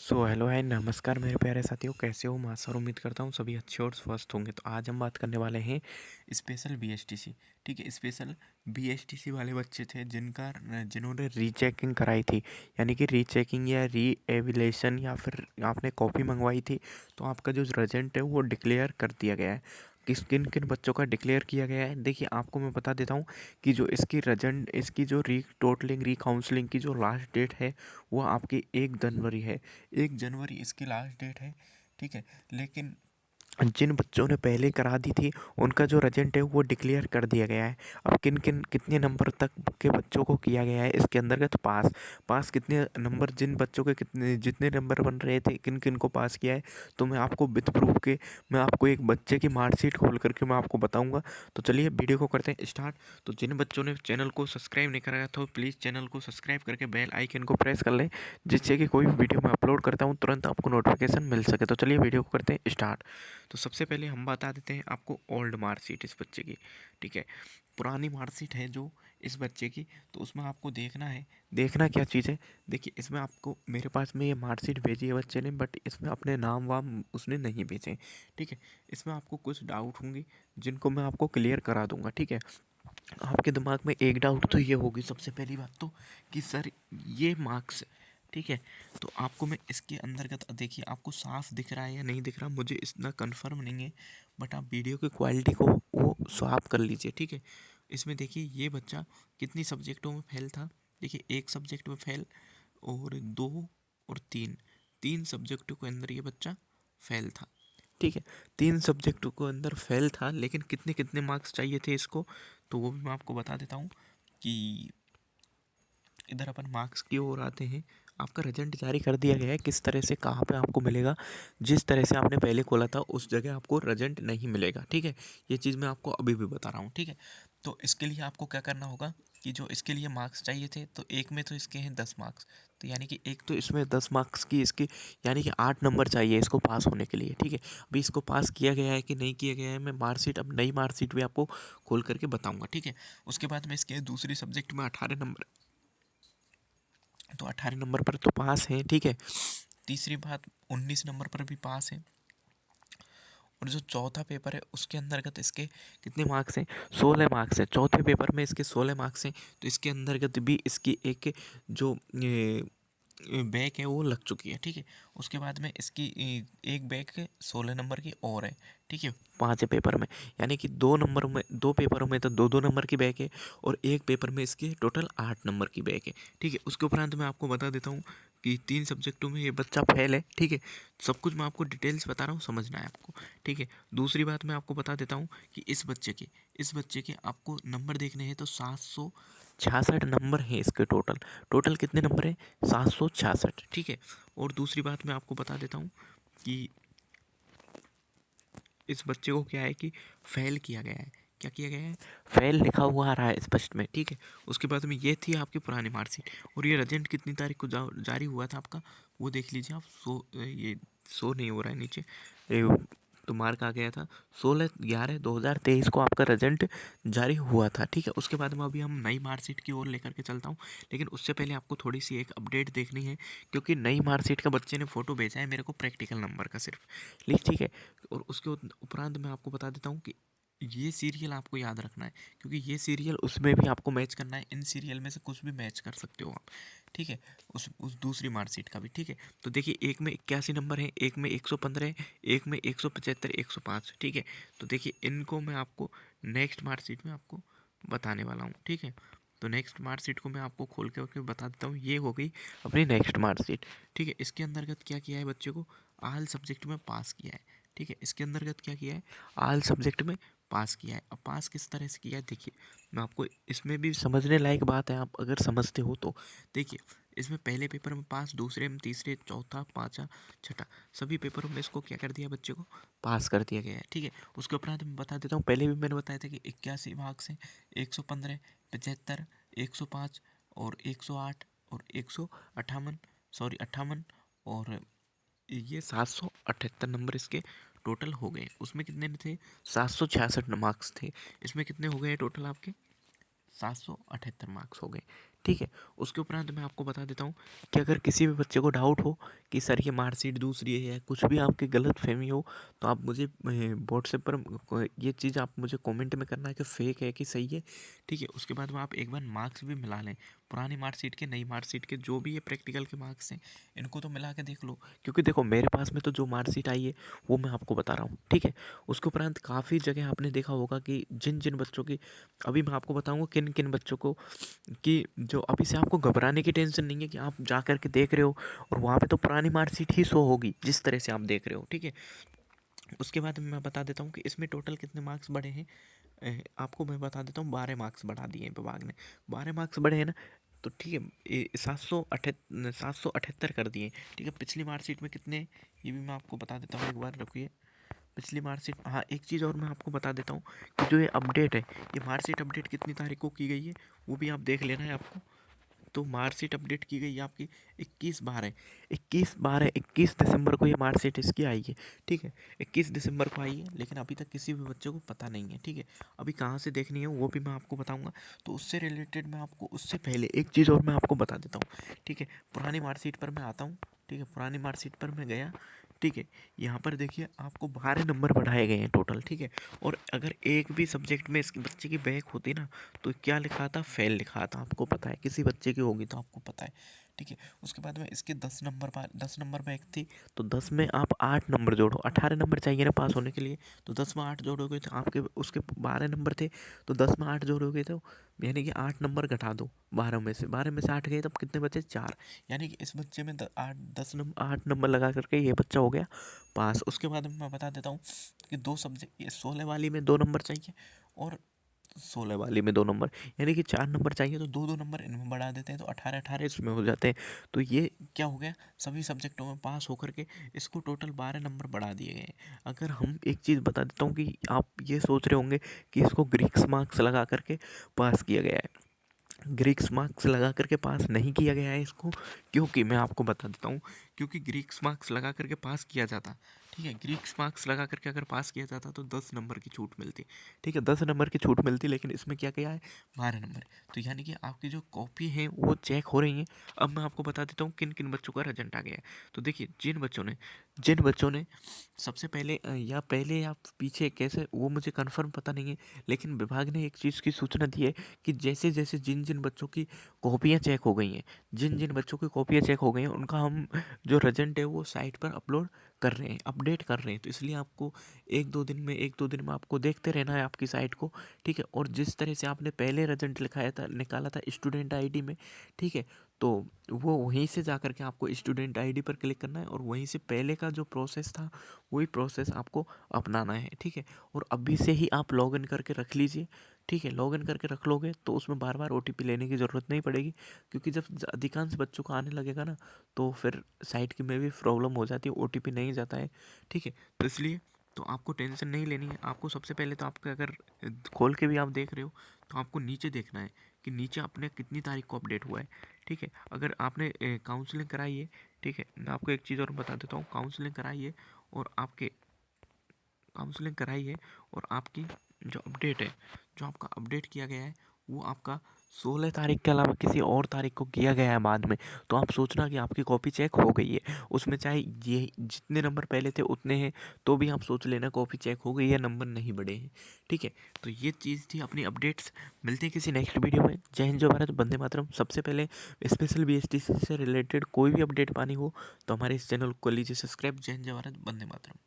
Hello है नमस्कार मेरे प्यारे साथियों, कैसे हो? मैं आशा और उम्मीद करता हूँ सभी अच्छे और स्वस्थ होंगे। तो आज हम बात करने वाले हैं स्पेशल बीएसटीसी। ठीक है, स्पेशल बीएसटीसी वाले बच्चे थे जिन्होंने रीचेकिंग कराई थी, यानी कि रीचेकिंग या री एविलेशन, या फिर आपने कॉपी मंगवाई थी, तो आपका जो रिजल्ट है वो डिक्लेयर कर दिया गया है। किन किन बच्चों का डिक्लेयर किया गया है, देखिए आपको मैं बता देता हूँ कि जो इसकी जो री टोटलिंग री काउंसलिंग की जो लास्ट डेट है वो आपकी 1 जनवरी है। 1 जनवरी इसकी लास्ट डेट है। ठीक है, लेकिन जिन बच्चों ने पहले करा दी थी उनका जो रिजल्ट है वो डिक्लेयर कर दिया गया है। अब किन किन कितने नंबर तक के बच्चों को किया गया है इसके अंतर्गत पास पास कितने नंबर, जिन बच्चों के कितने जितने नंबर बन रहे थे, किन किन को पास किया है, तो मैं आपको विद प्रूफ के मैं आपको एक बच्चे की मार्कशीट खोल करके मैं आपको बताऊंगा। तो चलिए वीडियो को करते हैं स्टार्ट। तो जिन बच्चों ने चैनल को सब्सक्राइब नहीं कराया तो प्लीज़ चैनल को सब्सक्राइब करके बेल आइकन को प्रेस कर लें, जिससे कि कोई भी वीडियो मैं अपलोड करता हूँ तुरंत आपको नोटिफिकेशन मिल सके। तो चलिए वीडियो को करते हैं स्टार्ट। तो सबसे पहले हम बता देते हैं आपको ओल्ड मार्कशीट इस बच्चे की। ठीक है, पुरानी मार्कशीट है जो इस बच्चे की, तो उसमें आपको देखना है। देखना क्या चीज़ है, देखिए इसमें आपको, मेरे पास में ये मार्कशीट भेजी है बच्चे ने, बट इसमें अपने नाम वाम उसने नहीं भेजे। ठीक है, इसमें आपको कुछ डाउट होंगे जिनको मैं आपको क्लियर करा दूंगा। ठीक है, आपके दिमाग में एक डाउट तो ये होगी सबसे पहली बात तो, कि सर ये मार्क्स, ठीक है, तो आपको मैं इसके अंतर्गत देखिए आपको साफ दिख रहा है या नहीं दिख रहा मुझे इतना कंफर्म नहीं है, बट आप वीडियो की क्वालिटी को वो स्वाप कर लीजिए। ठीक है, इसमें देखिए ये बच्चा कितनी सब्जेक्टों में फेल था। देखिए एक सब्जेक्ट में फेल, और दो और तीन, तीन सब्जेक्टों के अंदर ये बच्चा फेल था। ठीक है, तीन सब्जेक्टों को अंदर फेल था, लेकिन कितने कितने मार्क्स चाहिए थे इसको, तो वो भी मैं आपको बता देता हूँ कि इधर अपन मार्क्स की ओर आते हैं। आपका रिजल्ट जारी कर दिया गया है, किस तरह से कहाँ पे आपको मिलेगा, जिस तरह से आपने पहले खोला था उस जगह आपको रिजल्ट नहीं मिलेगा। ठीक है, ये चीज़ मैं आपको अभी भी बता रहा हूँ। ठीक है, तो इसके लिए आपको क्या करना होगा कि जो इसके लिए मार्क्स चाहिए थे, तो एक में तो इसके हैं 10 मार्क्स, तो यानी कि एक तो इसमें 10 मार्क्स की इसकी, यानी कि 8 नंबर चाहिए इसको पास होने के लिए। ठीक है, अभी इसको पास किया गया है कि नहीं किया गया है, मैं मार्कशीट, अब नई मार्कशीट भी आपको खोल करके बताऊंगा। ठीक है, उसके बाद में इसके दूसरी सब्जेक्ट में 18 नंबर, तो 18 नंबर पर तो पास है। ठीक है, तीसरी बात 19 नंबर पर भी पास है, और जो चौथा पेपर है उसके अंतर्गत इसके कितने मार्क्स हैं, 16 मार्क्स हैं। चौथे पेपर में इसके 16 मार्क्स हैं, तो इसके अंतर्गत भी इसकी एक जो बैक है वो लग चुकी है। ठीक है, उसके बाद में इसकी एक बैक 16 नंबर की और है। ठीक है, 5 पेपर में, यानी कि 2 नंबरों में, 2 पेपरों में तो 2 2 नंबर की बैक है, और एक पेपर में इसके टोटल 8 नंबर की बैक है। ठीक है, उसके उपरांत मैं आपको बता देता हूँ कि 3 सब्जेक्टों में ये बच्चा फेल है। ठीक है, सब कुछ मैं आपको डिटेल्स बता रहा हूँ, समझना है आपको। ठीक है, दूसरी बात मैं आपको बता देता हूँ कि इस बच्चे के आपको नंबर देखने हैं, तो 766 नंबर हैं इसके टोटल। टोटल कितने नंबर हैं? 766। ठीक है, और दूसरी बात मैं आपको बता देता हूँ कि इस बच्चे को क्या है कि फेल किया गया है। क्या किया गया है? फेल लिखा हुआ आ रहा है स्पष्ट में। ठीक है, उसके बाद में ये थी आपकी पुरानी मार्कशीट, और ये रिजल्ट कितनी तारीख को जारी हुआ था आपका, वो देख लीजिए आप। ये शो नहीं हो रहा है नीचे, तो मार्क आ गया था 16/11/2023 को आपका रिजल्ट जारी हुआ था। ठीक है, उसके बाद में अभी हम नई मार्कशीट की ओर लेकर के चलता हूँ, लेकिन उससे पहले आपको थोड़ी सी एक अपडेट देखनी है, क्योंकि नई मार्कशीट का बच्चे ने फ़ोटो भेजा है मेरे को, प्रैक्टिकल नंबर का सिर्फ। ठीक है, और उसके उपरांत मैं आपको बता देता हूँ कि ये सीरियल आपको याद रखना है, क्योंकि ये सीरियल उसमें भी आपको मैच करना है। इन सीरियल में से कुछ भी मैच कर सकते हो आप। ठीक है, उस दूसरी मार्कशीट का भी। ठीक है, तो देखिए एक में 81 नंबर है, एक में 115 है, एक में 175, 105। ठीक है, तो देखिए इनको मैं आपको नेक्स्ट मार्कशीट में आपको बताने वाला हूँ। ठीक है, तो नेक्स्ट मार्कशीट को मैं आपको खोल के बता देता हूँ। ये हो गई अपनी नेक्स्ट मार्कशीट। ठीक है, इसके अंतर्गत क्या किया है बच्चे को, आल सब्जेक्ट में पास किया है। ठीक है, इसके अंतर्गत क्या किया है, आल सब्जेक्ट में पास किया है। अब पास किस तरह से किया है देखिए, मैं आपको, इसमें भी समझने लायक बात है, आप अगर समझते हो तो। देखिए, इसमें पहले पेपर में पास, दूसरे में, तीसरे, चौथा, पाँचवा, छठा, सभी पेपरों में इसको क्या कर दिया, बच्चे को पास कर दिया गया है। ठीक है, उसके उपरांत मैं बता देता हूँ, पहले भी मैंने बताया था कि 81 मार्क्स हैं, 115, 75, 105 और 108 और 158, सॉरी 58, और ये 778 नंबर इसके टोटल हो गए। उसमें कितने थे, 766 मार्क्स थे, इसमें कितने हो गए टोटल आपके, 778 मार्क्स हो गए। ठीक है, उसके उपरांत मैं आपको बता देता हूँ कि अगर किसी भी बच्चे को डाउट हो कि सर ये मार्कशीट दूसरी है या कुछ भी आपकी गलत फहमी हो, तो आप मुझे व्हाट्सएप पर ये चीज़ आप मुझे कमेंट में करना है कि फेक है कि सही है। ठीक है, उसके बाद में आप एक बार मार्क्स भी मिला लें, पुरानी मार्कशीट के नई मार्कशीट के जो भी ये प्रैक्टिकल के मार्क्स हैं इनको तो मिला के देख लो। क्योंकि देखो मेरे पास में तो जो मार्कशीट आई है वो मैं आपको बता रहा हूँ, ठीक है। उसके उपरांत काफ़ी जगह आपने देखा होगा कि जिन जिन बच्चों की, अभी मैं आपको बताऊंगा किन किन बच्चों को, कि जो अभी से आपको घबराने की टेंशन नहीं है कि आप जा कर के देख रहे हो और वहाँ पे तो पुरानी मार्कशीट ही शो होगी जिस तरह से आप देख रहे हो, ठीक है। उसके बाद मैं बता देता हूँ कि इसमें टोटल कितने मार्क्स बढ़े हैं। आपको मैं बता देता हूँ, 12 मार्क्स बढ़ा दिए हैं विभाग ने। 12 मार्क्स बढ़े हैं ना, तो ठीक है, 778 कर दिए, ठीक है। पिछली मार्कशीट में कितने, ये भी मैं आपको बता देता हूँ, एक बार रुकिए। पिछली मार्कशीट, हाँ एक चीज़ और मैं आपको बता देता हूँ कि जो ये अपडेट है, ये मार्कशीट अपडेट कितनी तारीख को की गई है वो भी आप देख लेना है आपको। तो मार्कशीट अपडेट की गई है आपकी 21 दिसंबर को ये मार्कशीट इसकी आई है, ठीक है। 21 दिसंबर को आई है, लेकिन अभी तक किसी भी बच्चे को पता नहीं है, ठीक है। अभी कहाँ से देखनी है वो भी मैं आपको बताऊंगा। तो उससे रिलेटेड मैं आपको उससे पहले एक चीज़ और मैं आपको बता देता हूँ, ठीक है। पुरानी मार्कशीट पर मैं आता हूँ, ठीक है। पुरानी मार्कशीट पर मैं गया, ठीक है। यहाँ पर देखिए आपको 12 नंबर बढ़ाए गए हैं टोटल, ठीक है। और अगर एक भी सब्जेक्ट में इसके बच्चे की बैक होती ना, तो क्या लिखा था, फेल लिखा था, आपको पता है। किसी बच्चे की होगी तो आपको पता है, ठीक है। उसके बाद में इसके 10 नंबर बैक थी, तो 10 में आप 8 नंबर जोड़ो, 18 नंबर चाहिए ना पास होने के लिए, तो 10 में 8 जोड़ोगे तो आपके उसके 12 नंबर थे, तो 10 में 8 जोड़ोगे तो यानी कि 8 नंबर घटा दो 12 में से 8 गए, तब कितने बचे, 4। यानी कि इस बच्चे में 8 नंबर लगा करके ये बच्चा हो गया पास। उसके बाद में मैं बता देता हूँ कि 2 सब्जेक्ट, ये 16 वाली में 2 नंबर चाहिए और 16 वाली में 2 नंबर, यानी कि 4 नंबर चाहिए, तो 2 2 नंबर इनमें बढ़ा देते हैं, तो 18 18 इसमें हो जाते हैं। तो ये क्या हो गया, सभी सब्जेक्टों में पास होकर के इसको टोटल 12 नंबर बढ़ा दिए गए हैं। अगर हम एक चीज़ बता देता हूँ कि आप ये सोच रहे होंगे कि इसको ग्रीक्स मार्क्स लगा करके पास किया गया है, ग्रीक्स मार्क्स लगा करके पास नहीं किया गया है इसको। क्योंकि मैं आपको बता देता हूँ, क्योंकि ग्रीक्स मार्क्स लगा करके पास किया जाता, ठीक है। ग्रीक्स मार्क्स लगा करके अगर पास किया जाता तो 10 नंबर की छूट मिलती, ठीक है। 10 नंबर की छूट मिलती, लेकिन इसमें क्या किया है, 12 नंबर। तो यानी कि आपकी जो कॉपी है वो चेक हो रही है। अब मैं आपको बता देता हूँ किन किन बच्चों का रिजल्ट आ गया है। तो देखिए जिन बच्चों ने सबसे पहले या पहले या पीछे कैसे वो मुझे कंफर्म पता नहीं है, लेकिन विभाग ने एक चीज़ की सूचना दी है कि जैसे जैसे जिन जिन बच्चों की कॉपियाँ चेक हो गई हैं, जिन जिन बच्चों की कॉपियाँ चेक हो गई हैं, उनका हम जो रिजल्ट है वो साइट पर अपलोड कर रहे हैं, अपडेट कर रहे हैं। तो इसलिए आपको एक दो दिन में आपको देखते रहना है आपकी साइट को, ठीक है। और जिस तरह से आपने पहले रिजल्ट लिखाया था, निकाला था स्टूडेंट आईडी में, ठीक है, तो वो वहीं से जा कर के आपको स्टूडेंट आईडी पर क्लिक करना है और वहीं से पहले का जो प्रोसेस था वही प्रोसेस आपको अपनाना है, ठीक है। और अभी से ही आप लॉगिन करके रख लीजिए, ठीक है। लॉगिन करके रख लोगे तो उसमें बार बार ओटीपी लेने की ज़रूरत नहीं पड़ेगी, क्योंकि जब अधिकांश बच्चों को आने लगेगा ना, तो फिर साइट की में भी प्रॉब्लम हो जाती है, ओटीपी नहीं जाता है, ठीक है। तो इसलिए तो आपको टेंशन नहीं लेनी है। आपको सबसे पहले तो आपके अगर खोल के भी आप देख रहे हो तो आपको नीचे देखना है कि नीचे अपने कितनी तारीख को अपडेट हुआ है, ठीक है। अगर आपने काउंसलिंग कराई है, ठीक है, मैं आपको एक चीज़ और बता देता हूँ, काउंसलिंग कराई है और आपके काउंसलिंग कराई है और आपकी जो अपडेट है, जो आपका अपडेट किया गया है, वो आपका 16 तारीख के अलावा किसी और तारीख को किया गया है बाद में, तो आप सोचना कि आपकी कॉपी चेक हो गई है। उसमें चाहे ये जितने नंबर पहले थे उतने हैं, तो भी आप सोच लेना कॉपी चेक हो गई है, नंबर नहीं बढ़े हैं, ठीक है। तो ये चीज़ थी अपनी अपडेट्स। मिलते हैं किसी नेक्स्ट वीडियो में। जय हिंद, जय भारत, वंदे मातरम। सबसे पहले स्पेशल बीएसटीसी से रिलेटेड कोई भी अपडेट पानी हो तो हमारे इस चैनल को कर लीजिए सब्सक्राइब। जय हिंद, जय भारत, वंदे मातरम।